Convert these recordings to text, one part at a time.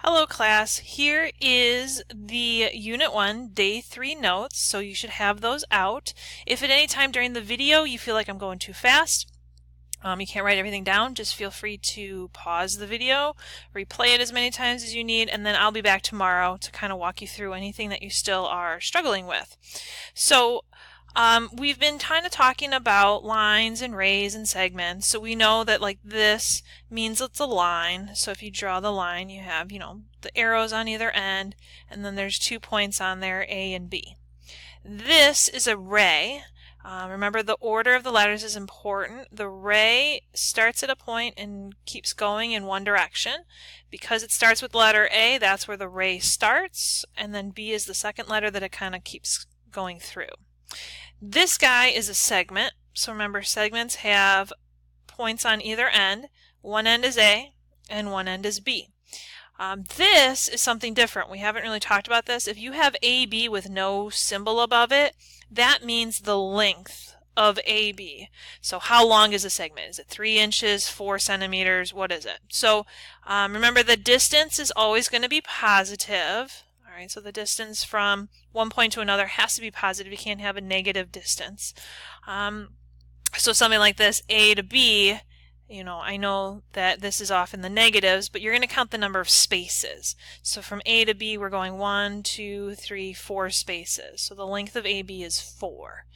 Hello class, here is the Unit 1 Day 3 notes, so you should have those out. If at any time during the video you feel like I'm going too fast, you can't write everything down, just feel free to pause the video, replay it as many times as you need, and then I'll be back tomorrow to kind of walk you through anything that you still are struggling with. So we've been kind of talking about lines and rays and segments, so we know that like this means it's a line. So if you draw the line, you have, the arrows on either end, and then there's 2 points on there, A and B. This is a ray. Remember, the order of the letters is important. The ray starts at a point and keeps going in one direction. Because it starts with letter A, that's where the ray starts, and then B is the second letter that it kind of keeps going through. This guy is a segment, so remember segments have points on either end. One end is A and one end is B. This is something different. We haven't really talked about this. If you have AB with no symbol above it, that means the length of AB. So how long is a segment? Is it 3 inches, 4 centimeters? What is it? So remember, the distance is always going to be positive. Alright, so the distance from one point to another has to be positive. You can't have a negative distance. So something like this, A to B, I know that this is off in the negatives, but you're going to count the number of spaces. So from A to B, we're going 1, 2, 3, 4 spaces. So the length of AB is 4.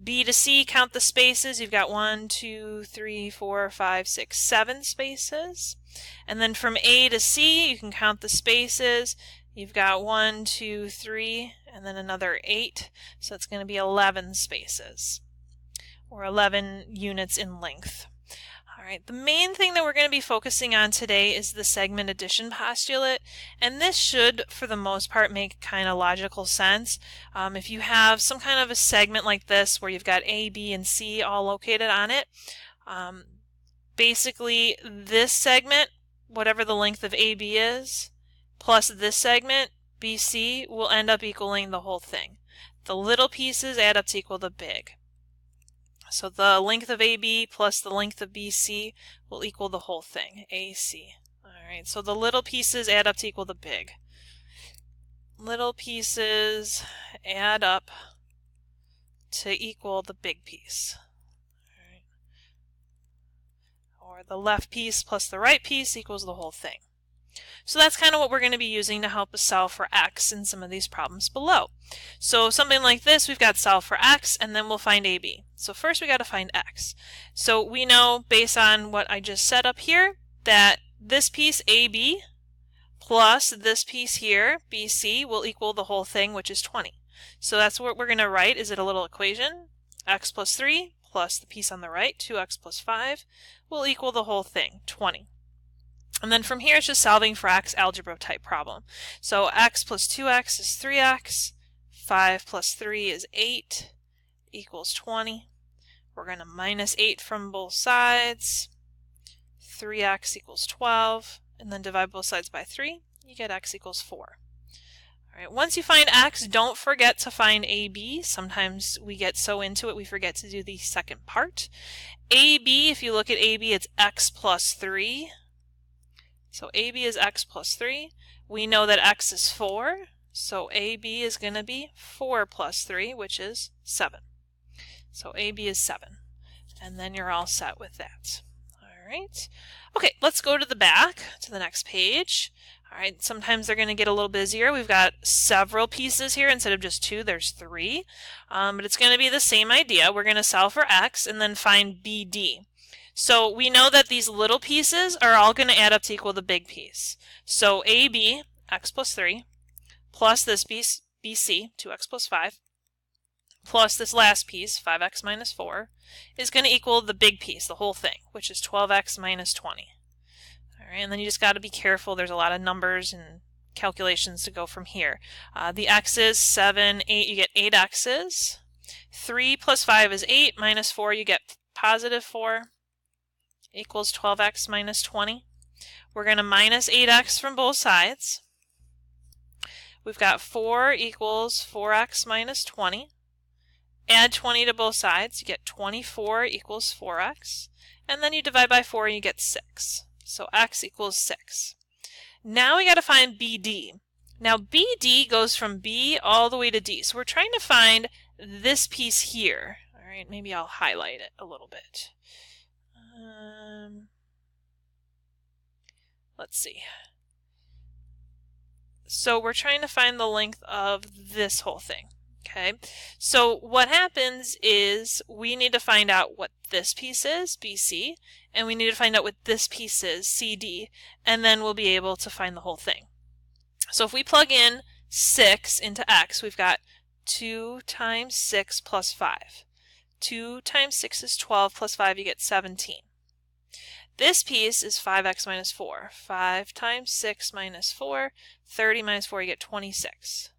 B to C, count the spaces. You've got 1, 2, 3, 4, 5, 6, 7 spaces. And then from A to C, you can count the spaces. You've got 1, 2, 3, and then another 8. So it's going to be 11 spaces, or 11 units in length. Alright, the main thing that we're going to be focusing on today is the segment addition postulate, and this should, for the most part, make kind of logical sense. If you have some kind of a segment like this where you've got A, B, and C all located on it, basically this segment, whatever the length of AB is, plus this segment, BC, will end up equaling the whole thing. The little pieces add up to equal the big. So the length of AB plus the length of BC will equal the whole thing, AC. Alright, so the little pieces add up to equal the big. Little pieces add up to equal the big piece. Or the left piece plus the right piece equals the whole thing. So that's kind of what we're going to be using to help us solve for x in some of these problems below. So something like this, we've got solve for x, and then we'll find AB. So first we got to find x. So we know, based on what I just set up here, that this piece AB plus this piece here, BC, will equal the whole thing, which is 20. So that's what we're going to write. Is it a little equation? X plus 3 plus the piece on the right, 2x plus 5, will equal the whole thing, 20. And then from here, it's just solving for x algebra type problem. So x plus 2x is 3x, 5 plus 3 is 8, equals 20. We're going to minus 8 from both sides. 3x equals 12, and then divide both sides by 3. You get x equals 4. All right, once you find x, don't forget to find AB. Sometimes we get so into it we forget to do the second part. AB, if you look at AB, it's x plus 3. So AB is x plus 3. We know that x is 4, so AB is going to be 4 plus 3, which is 7. So AB is 7. And then you're all set with that. All right. Okay, let's go to the back, to the next page. All right, sometimes they're going to get a little busier. We've got several pieces here. Instead of just 2, there's 3. But it's going to be the same idea. We're going to solve for x and then find BD. So we know that these little pieces are all going to add up to equal the big piece. So AB, x plus 3, plus this piece, BC, 2x plus 5, plus this last piece, 5x minus 4, is going to equal the big piece, the whole thing, which is 12x minus 20. All right, and then you just got to be careful. There's a lot of numbers and calculations to go from here. The x's, 7, 8, you get 8 x's. 3 plus 5 is 8, minus 4, you get positive 4. Equals 12x minus 20. We're going to minus 8x from both sides. We've got 4 equals 4x minus 20. Add 20 to both sides. You get 24 equals 4x. And then you divide by 4 and you get 6. So x equals 6. Now we got to find BD. Now BD goes from B all the way to D. So we're trying to find this piece here. All right, maybe I'll highlight it a little bit. Let's see. So we're trying to find the length of this whole thing. Okay, so what happens is we need to find out what this piece is, BC, and we need to find out what this piece is, CD, and then we'll be able to find the whole thing. So if we plug in 6 into x, we've got 2 times 6 plus 5. 2 times 6 is 12 plus 5, you get 17. This piece is 5x minus 4. 5 times 6 minus 4, 30 minus 4, you get 26.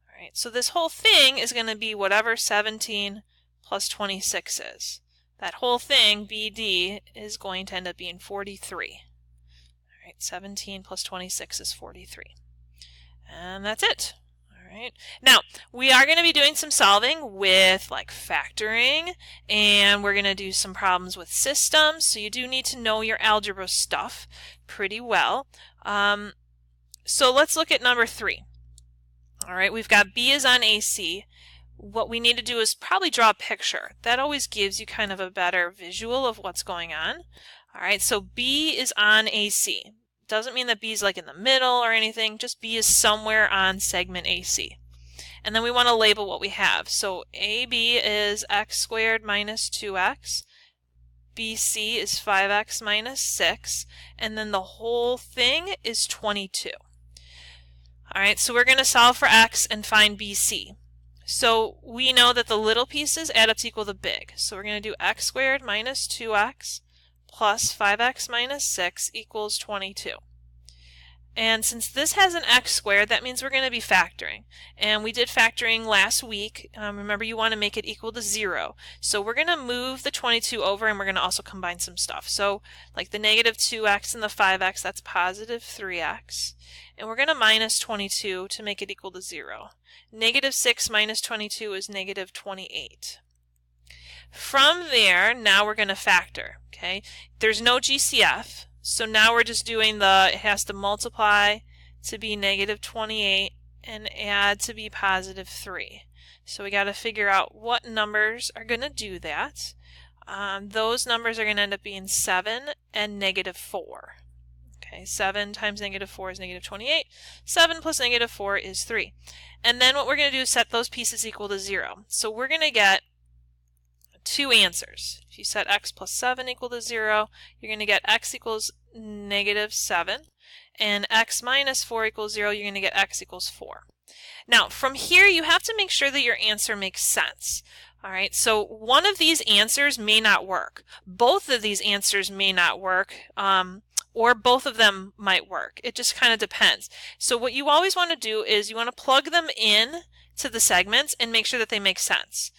All right, so this whole thing is going to be whatever 17 plus 26 is. That whole thing, BD, is going to end up being 43. All right, 17 plus 26 is 43. And that's it. All right. Now, we are going to be doing some solving with like factoring, and we're going to do some problems with systems, so you do need to know your algebra stuff pretty well. So let's look at number 3. All right, we've got B is on AC. What we need to do is probably draw a picture. That always gives you kind of a better visual of what's going on. All right, so B is on AC. Doesn't mean that B is like in the middle or anything, just B is somewhere on segment AC. And then we want to label what we have. So AB is x squared minus 2x. BC is 5x minus 6. And then the whole thing is 22. All right, so we're going to solve for x and find BC. So we know that the little pieces add up to equal the big. So we're going to do x squared minus 2x plus 5x minus 6 equals 22. And since this has an x squared, that means we're going to be factoring. And we did factoring last week. Remember, you want to make it equal to 0. So we're going to move the 22 over, and we're going to also combine some stuff. So like the negative 2x and the 5x, that's positive 3x. And we're going to minus 22 to make it equal to 0. Negative 6 minus 22 is negative 28. From there, now we're going to factor. Okay, there's no GCF. So now we're just doing it has to multiply to be negative 28 and add to be positive 3. So we got to figure out what numbers are going to do that. Those numbers are going to end up being 7 and negative 4. Okay, 7 times negative 4 is negative 28. 7 plus negative 4 is 3. And then what we're going to do is set those pieces equal to 0. So we're going to get two answers. If you set x plus 7 equal to 0, you're going to get x equals negative 7, and x minus 4 equals 0, you're going to get x equals 4. Now, from here, you have to make sure that your answer makes sense. All right, so one of these answers may not work. Both of these answers may not work, or both of them might work. It just kind of depends. So what you always want to do is you want to plug them in to the segments and make sure that they make sense.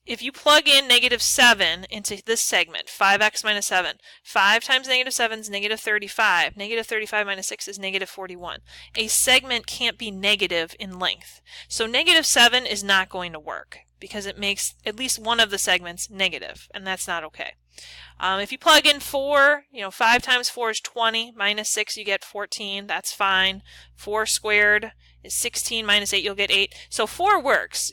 If you plug in negative 7 into this segment, 5x minus 7, 5 times negative 7 is negative 35. Negative 35 minus 6 is negative 41. A segment can't be negative in length. So negative 7 is not going to work because it makes at least one of the segments negative, and that's not okay. If you plug in 4, 5 times 4 is 20, minus 6 you get 14, that's fine. 4 squared is 16, minus 8 you'll get 8. So 4 works.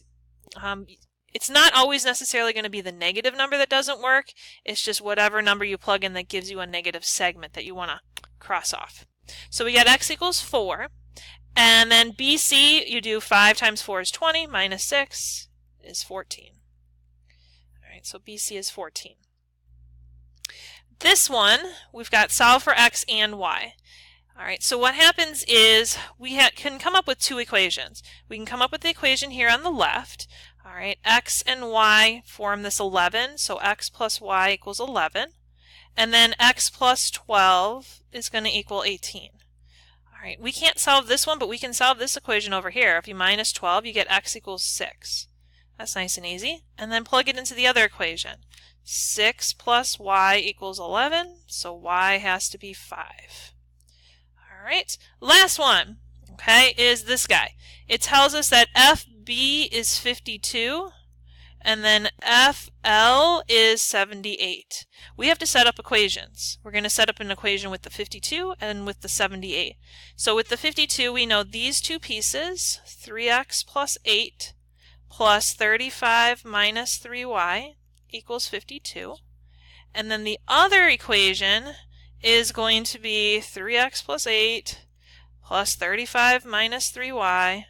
It's not always necessarily going to be the negative number that doesn't work, it's just whatever number you plug in that gives you a negative segment that you want to cross off. So we get x equals 4, and then BC, you do 5 times 4 is 20, minus 6 is 14. All right, so BC is 14. This one, we've got solve for x and y. All right, so what happens is we can come up with two equations. We can come up with the equation here on the left. All right, x and y form this 11, so x plus y equals 11. And then x plus 12 is going to equal 18. All right, we can't solve this one, but we can solve this equation over here. If you minus 12, you get x equals 6. That's nice and easy. And then plug it into the other equation. 6 plus y equals 11, so y has to be 5. All right, last one, okay, is this guy. It tells us that FB is 52 and then FL is 78. We have to set up equations. We're going to set up an equation with the 52 and with the 78. So with the 52, we know these two pieces, 3x plus 8 plus 35 minus 3y equals 52. And then the other equation is going to be 3x plus 8 plus 35 minus 3y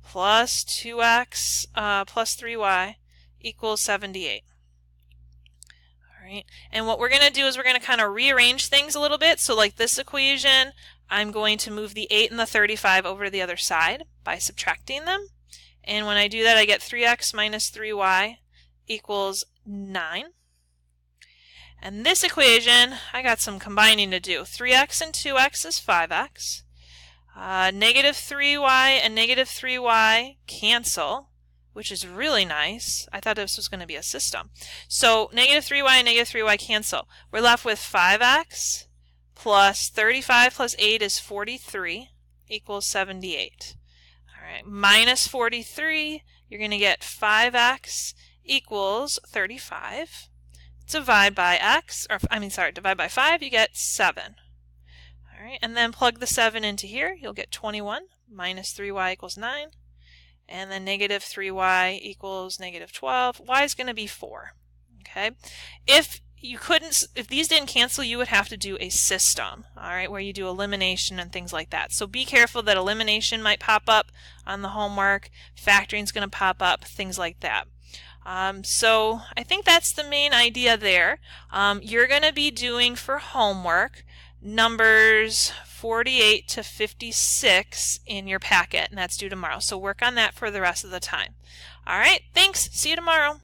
plus 2x plus 3y equals 78. All right, and what we're going to do is we're going to kind of rearrange things a little bit. So like this equation, I'm going to move the 8 and the 35 over to the other side by subtracting them. And when I do that, I get 3x minus 3y equals 9. And this equation, I got some combining to do. 3x and 2x is 5x. Negative 3y and negative 3y cancel, which is really nice. I thought this was going to be a system. So negative 3y and negative 3y cancel. We're left with 5x plus 35 plus 8 is 43 equals 78. All right, minus 43, you're going to get 5x equals 35. Divide by divide by 5, you get 7. All right, and then plug the 7 into here, you'll get 21 minus 3y equals 9. And then negative 3y equals negative 12. Y is going to be 4. Okay, if these didn't cancel, you would have to do a system, all right, where you do elimination and things like that. So be careful that elimination might pop up on the homework, factoring is going to pop up, things like that. So I think that's the main idea there. You're going to be doing for homework numbers 48 to 56 in your packet, and that's due tomorrow. So work on that for the rest of the time. All right, thanks. See you tomorrow.